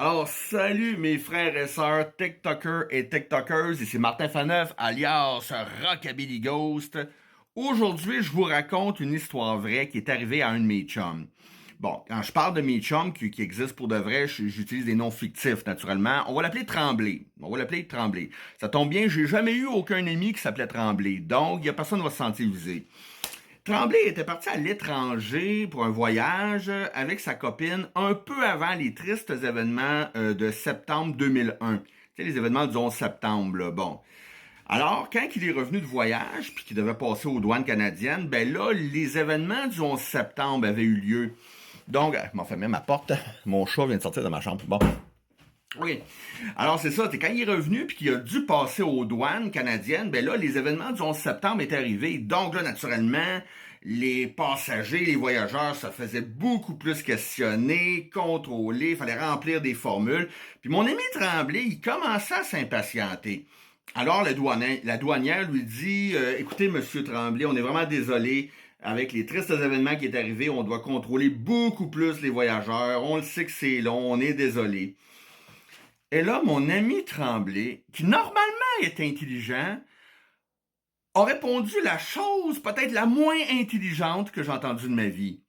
Alors, salut mes frères et sœurs TikTokers et TikTokers, ici Martin Faneuf, alias Rockabilly Ghost. Aujourd'hui, je vous raconte une histoire vraie qui est arrivée à un de mes chums. Bon, quand je parle de mes chums qui existent pour de vrai, j'utilise des noms fictifs, naturellement. On va l'appeler Tremblay. Ça tombe bien, j'ai jamais eu aucun ami qui s'appelait Tremblay, donc il y a personne qui va se sentir visé. Tremblay était parti à l'étranger pour un voyage avec sa copine un peu avant les tristes événements de septembre 2001. Tu sais, les événements du 11 septembre, là. Bon. Alors, quand il est revenu de voyage, puis qu'il devait passer aux douanes canadiennes, ben là, les événements du 11 septembre avaient eu lieu. Donc, je m'en fais même ma porte. Mon chat vient de sortir de ma chambre. Bon. Oui. Alors, c'est ça. Quand il est revenu puis qu'il a dû passer aux douanes canadiennes, ben là, les événements du 11 septembre étaient arrivés. Donc là, naturellement, les passagers, les voyageurs se faisaient beaucoup plus questionner, contrôler, il fallait remplir des formules. Puis mon ami Tremblay, il commençait à s'impatienter. Alors, la douanière lui dit, écoutez, Monsieur Tremblay, on est vraiment désolé. Avec les tristes événements qui est arrivés, on doit contrôler beaucoup plus les voyageurs. On le sait que c'est long, on est désolé. Et là, mon ami Tremblay, qui normalement est intelligent, a répondu la chose peut-être la moins intelligente que j'ai entendue de ma vie.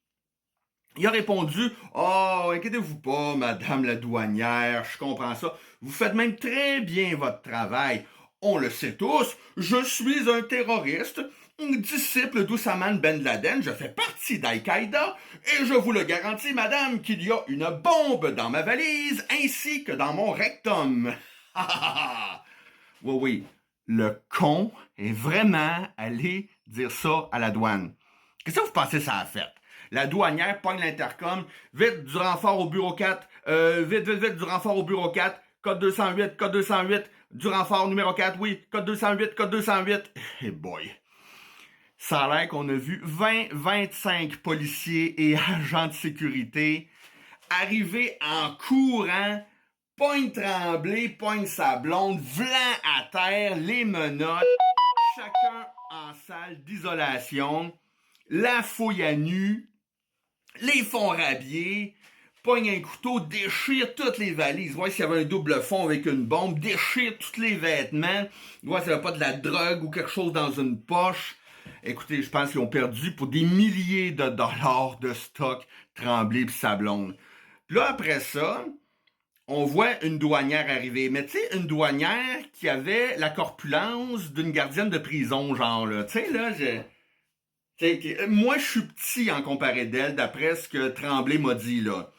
Il a répondu « Oh, inquiétez-vous pas, madame la douanière, je comprends ça. Vous faites même très bien votre travail. On le sait tous, je suis un terroriste, disciple d'Oussama Ben Laden, je fais partie d'Al-Qaïda, et je vous le garantis, madame, qu'il y a une bombe dans ma valise, ainsi que dans mon rectum. » Oui, oui, le con est vraiment allé dire ça à la douane. Qu'est-ce que vous pensez que ça a fait? La douanière pogne l'intercom. Vite, du renfort au bureau 4. Vite, du renfort au bureau 4. Code 208, du renfort numéro 4, oui. Code 208. Hey boy. Ça a l'air qu'on a vu 20-25 policiers et agents de sécurité arriver en courant, pogne Tremblay, pogne sa blonde, vlan à terre, les menottes, chacun en salle d'isolation, la fouille à nu, les font rhabiller, pogne un couteau, déchire toutes les valises, voir s'il y avait un double fond avec une bombe, déchire tous les vêtements, voir s'il n'y avait pas de la drogue ou quelque chose dans une poche. Écoutez, je pense qu'ils ont perdu pour des milliers de dollars de stock Tremblay et sa blonde. Puis là, après ça, on voit une douanière arriver. Mais tu sais, une douanière qui avait la corpulence d'une gardienne de prison, genre, là. Tu sais, là, moi, je suis petit en comparé d'elle, d'après ce que Tremblay m'a dit, là.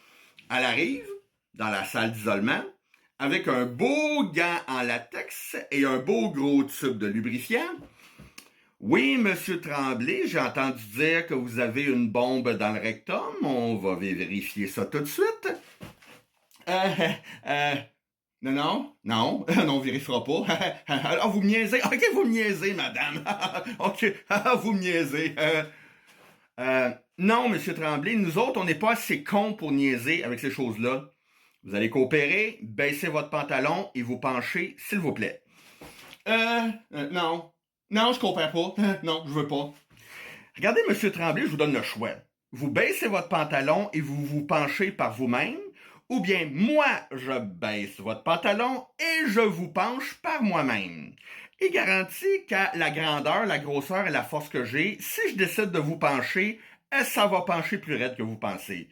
Elle arrive dans la salle d'isolement avec un beau gant en latex et un beau gros tube de lubrifiant. Oui, Monsieur Tremblay, j'ai entendu dire que vous avez une bombe dans le rectum. On va vérifier ça tout de suite. Non, on vérifiera pas. Alors, vous me niaisez. Ok, vous me niaisez, madame. Ok, vous me niaisez. Non, Monsieur Tremblay, nous autres, on n'est pas assez cons pour niaiser avec ces choses-là. Vous allez coopérer, baissez votre pantalon et vous penchez, s'il vous plaît. Non. Non, je comprends pas. Non, je veux pas. Regardez, Monsieur Tremblay, je vous donne le choix. Vous baissez votre pantalon et vous vous penchez par vous-même, ou bien moi, je baisse votre pantalon et je vous penche par moi-même. Et garantit qu'à la grandeur, la grosseur et la force que j'ai, si je décide de vous pencher, ça va pencher plus raide que vous pensez.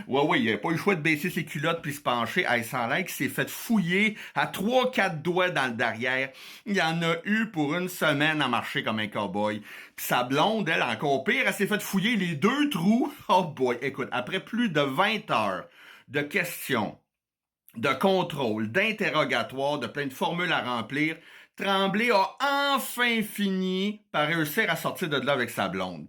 Ouais, il a pas eu le choix de baisser ses culottes puis se pencher. Ça a l'air qu'il s'est fait fouiller à 3-4 doigts dans le derrière. Il y en a eu pour une semaine à marcher comme un cow-boy. Puis sa blonde, elle, encore pire, elle s'est fait fouiller les 2 trous. Oh boy, écoute, après plus de 20 heures de questions, de contrôle, d'interrogatoire, de plein de formules à remplir, Tremblay a enfin fini par réussir à sortir de là avec sa blonde.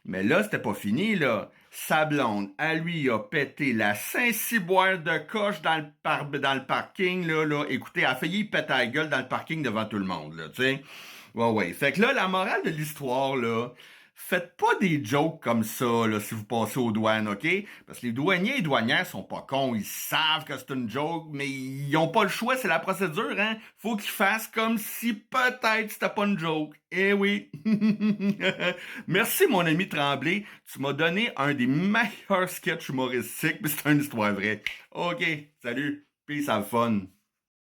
Mais là, c'était pas fini, là. Sa blonde, à lui, a pété la Saint-Cyboire de coche dans le parking, là. Écoutez, elle a failli péter la gueule dans le parking devant tout le monde, là, tu sais. Ouais. Fait que là, la morale de l'histoire, là, Faites pas des jokes comme ça là, si vous passez aux douanes, OK? Parce que les douaniers et douanières sont pas cons. Ils savent que c'est une joke, mais ils ont pas le choix, c'est la procédure, hein? Faut qu'ils fassent comme si peut-être c'était pas une joke. Eh oui! Merci, mon ami Tremblay. Tu m'as donné un des meilleurs sketchs humoristiques, mais c'est une histoire vraie. OK, salut. Peace, have fun.